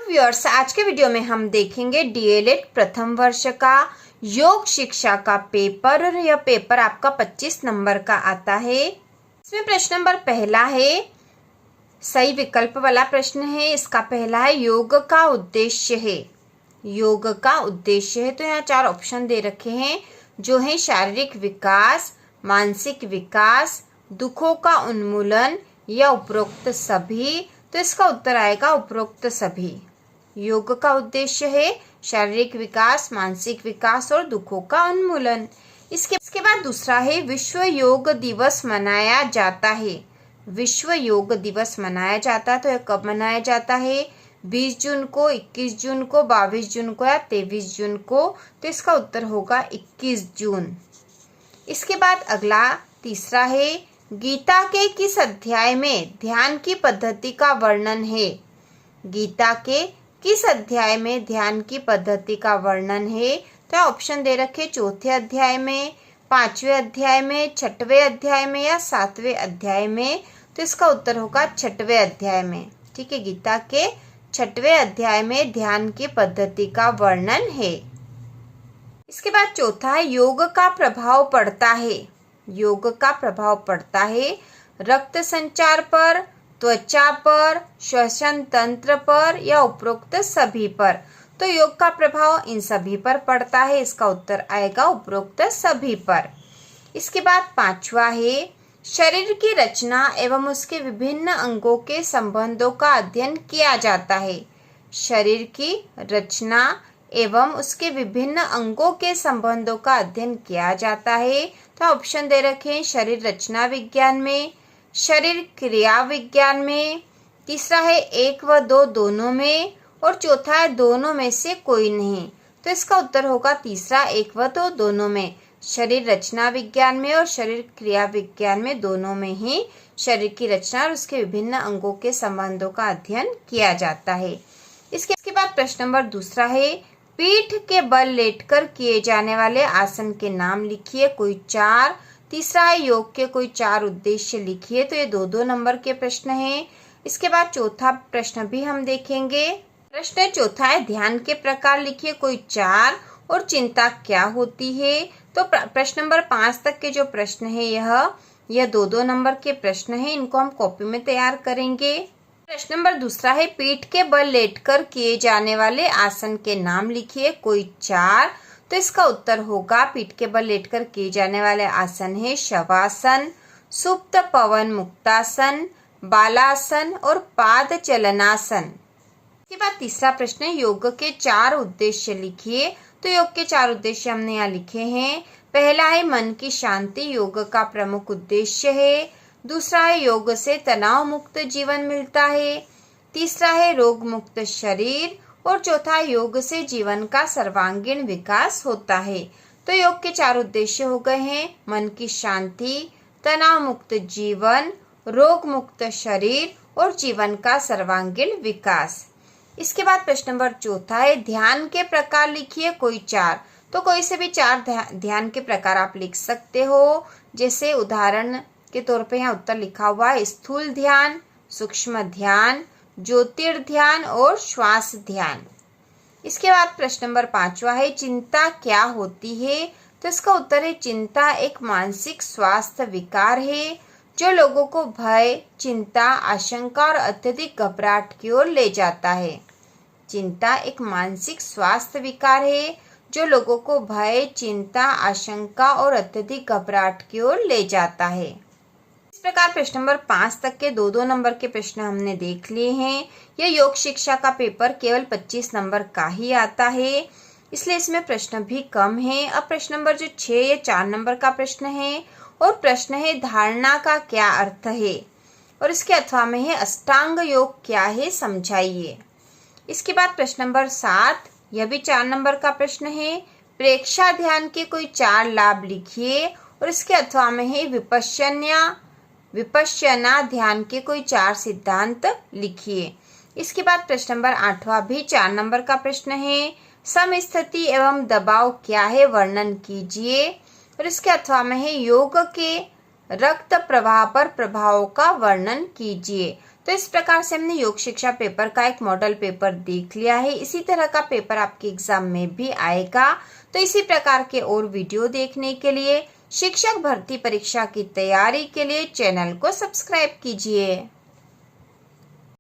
Viewers, आज के video में हम देखेंगे डीएलएड प्रथम वर्ष का योग शिक्षा का पेपर और यह पेपर आपका 25 नंबर का आता है। इसमें प्रश्न नंबर पहला है, सही विकल्प वाला प्रश्न है। इसका पहला है योग का उद्देश्य है। योग का उद्देश्य है तो यहाँ 4 ऑप्शन दे रखे हैं जो है शारीरिक विकास, मानसिक विकास, दुखों का उन्मूलन या उपरोक्त सभी। तो इसका उत्तर आएगा उपरोक्त सभी। योग का उद्देश्य है शारीरिक विकास, मानसिक विकास और दुखों का उन्मूलन। इसके बाद दूसरा है विश्व योग दिवस मनाया जाता है। विश्व योग दिवस मनाया जाता है तो यह कब मनाया जाता है? 20 जून को, 21 जून को, 22 जून को या 23 जून को। तो इसका उत्तर होगा 21 जून। इसके बाद अगला तीसरा है, गीता के किस अध्याय में ध्यान की पद्धति का वर्णन है? गीता के किस अध्याय में ध्यान की पद्धति का वर्णन है? तो ऑप्शन दे रखे 4थे अध्याय में, 5वें अध्याय में, 6वें अध्याय में या 7वें अध्याय में। तो इसका उत्तर होगा 6वें अध्याय में। ठीक है, गीता के 6वें अध्याय में ध्यान की पद्धति का वर्णन है। इसके बाद चौथा है योग का प्रभाव पड़ता है। योग का प्रभाव पड़ता है रक्त संचार पर, त्वचा पर, श्वसन तंत्र पर या उपरोक्त सभी पर। तो योग का प्रभाव इन सभी पर पड़ता है। इसका उत्तर आएगा उपरोक्त सभी पर। इसके बाद 5वां है शरीर की रचना एवं उसके विभिन्न अंगों के संबंधों का अध्ययन किया जाता है। शरीर की रचना एवं उसके विभिन्न अंगों के संबंधों का अध्ययन किया जाता है। तो ऑप्शन दे रखे हैं शरीर रचना विज्ञान में, शरीर क्रिया विज्ञान में, तीसरा है 1 व 2 दोनों में और चौथा है दोनों में से कोई नहीं। तो इसका उत्तर होगा तीसरा 1 व 2 दोनों में। शरीर रचना विज्ञान में और शरीर क्रिया विज्ञान में दोनों में ही शरीर की रचना और उसके विभिन्न अंगों के संबंधों का अध्ययन किया जाता है। इसके बाद प्रश्न नंबर दूसरा है, पीठ के बल लेटकर किए जाने वाले आसन के नाम लिखिए, कोई 4। तीसरा है योग के कोई 4 उद्देश्य लिखिए। तो ये 2-2 नंबर के प्रश्न हैं। इसके बाद चौथा प्रश्न भी हम देखेंगे। प्रश्न चौथा है ध्यान के प्रकार लिखिए, कोई 4 और चिंता क्या होती है। तो प्रश्न नंबर 5 तक के जो प्रश्न है यह 2-2 नंबर के प्रश्न है। इनको हम कॉपी में तैयार करेंगे। प्रश्न नंबर दूसरा है पीठ के बल लेटकर किए जाने वाले आसन के नाम लिखिए, कोई 4। तो इसका उत्तर होगा पीठ के बल लेटकर किए जाने वाले आसन है शवासन, सुप्त पवन मुक्तासन, बालासन और पाद चलनासन। इसके बाद तीसरा प्रश्न है योग के 4 उद्देश्य लिखिए। तो योग के 4 उद्देश्य हमने यहाँ लिखे हैं। पहला है मन की शांति योग का प्रमुख उद्देश्य है। दूसरा है योग से तनाव मुक्त जीवन मिलता है। तीसरा है रोग मुक्त शरीर और चौथा योग से जीवन का सर्वांगीण विकास होता है। तो योग के 4 उद्देश्य हो गए हैं मन की शांति, तनाव मुक्त जीवन, रोग मुक्त शरीर और जीवन का सर्वांगीण विकास। इसके बाद प्रश्न नंबर चौथा है ध्यान के प्रकार लिखिए, कोई 4। तो कोई से भी 4 ध्यान के प्रकार आप लिख सकते हो। जैसे उदाहरण के तौर पे यहाँ उत्तर लिखा हुआ है स्थूल ध्यान, सूक्ष्म ध्यान, ज्योतिर्ध्यान और श्वास ध्यान। इसके बाद प्रश्न नंबर 5वां है चिंता क्या होती है। तो इसका उत्तर है चिंता एक मानसिक स्वास्थ्य विकार है जो लोगों को भय, चिंता, आशंका और अत्यधिक घबराहट की ओर ले जाता है। चिंता एक मानसिक स्वास्थ्य विकार है जो लोगों को भय, चिंता, आशंका और अत्यधिक घबराहट की ओर ले जाता है। इस प्रकार प्रश्न नंबर 5 तक के 2-2 नंबर के प्रश्न हमने देख लिए हैं। यह योग शिक्षा का पेपर केवल 25 नंबर का ही आता है, इसलिए इसमें प्रश्न भी कम है। अब प्रश्न नंबर जो 6 या 4 नंबर का प्रश्न है और प्रश्न है धारणा का क्या अर्थ है और इसके अथवा में है अष्टांग योग क्या है समझाइए। इसके बाद प्रश्न नंबर 7, यह भी 4 नंबर का प्रश्न है प्रेक्षा ध्यान के कोई 4 लाभ लिखिए और इसके अथवा में है विपश्यना ध्यान के कोई 4 सिद्धांत लिखिए। इसके बाद प्रश्न नंबर 8वां भी 4 नंबर का प्रश्न है समस्थिति एवं दबाव क्या है वर्णन कीजिए और इसके अथवा में है योग के रक्त प्रवाह पर प्रभाव का वर्णन कीजिए। तो इस प्रकार से हमने योग शिक्षा पेपर का एक मॉडल पेपर देख लिया है। इसी तरह का पेपर आपके एग्जाम में भी आएगा। तो इसी प्रकार के और वीडियो देखने के लिए, शिक्षक भर्ती परीक्षा की तैयारी के लिए चैनल को सब्सक्राइब कीजिए।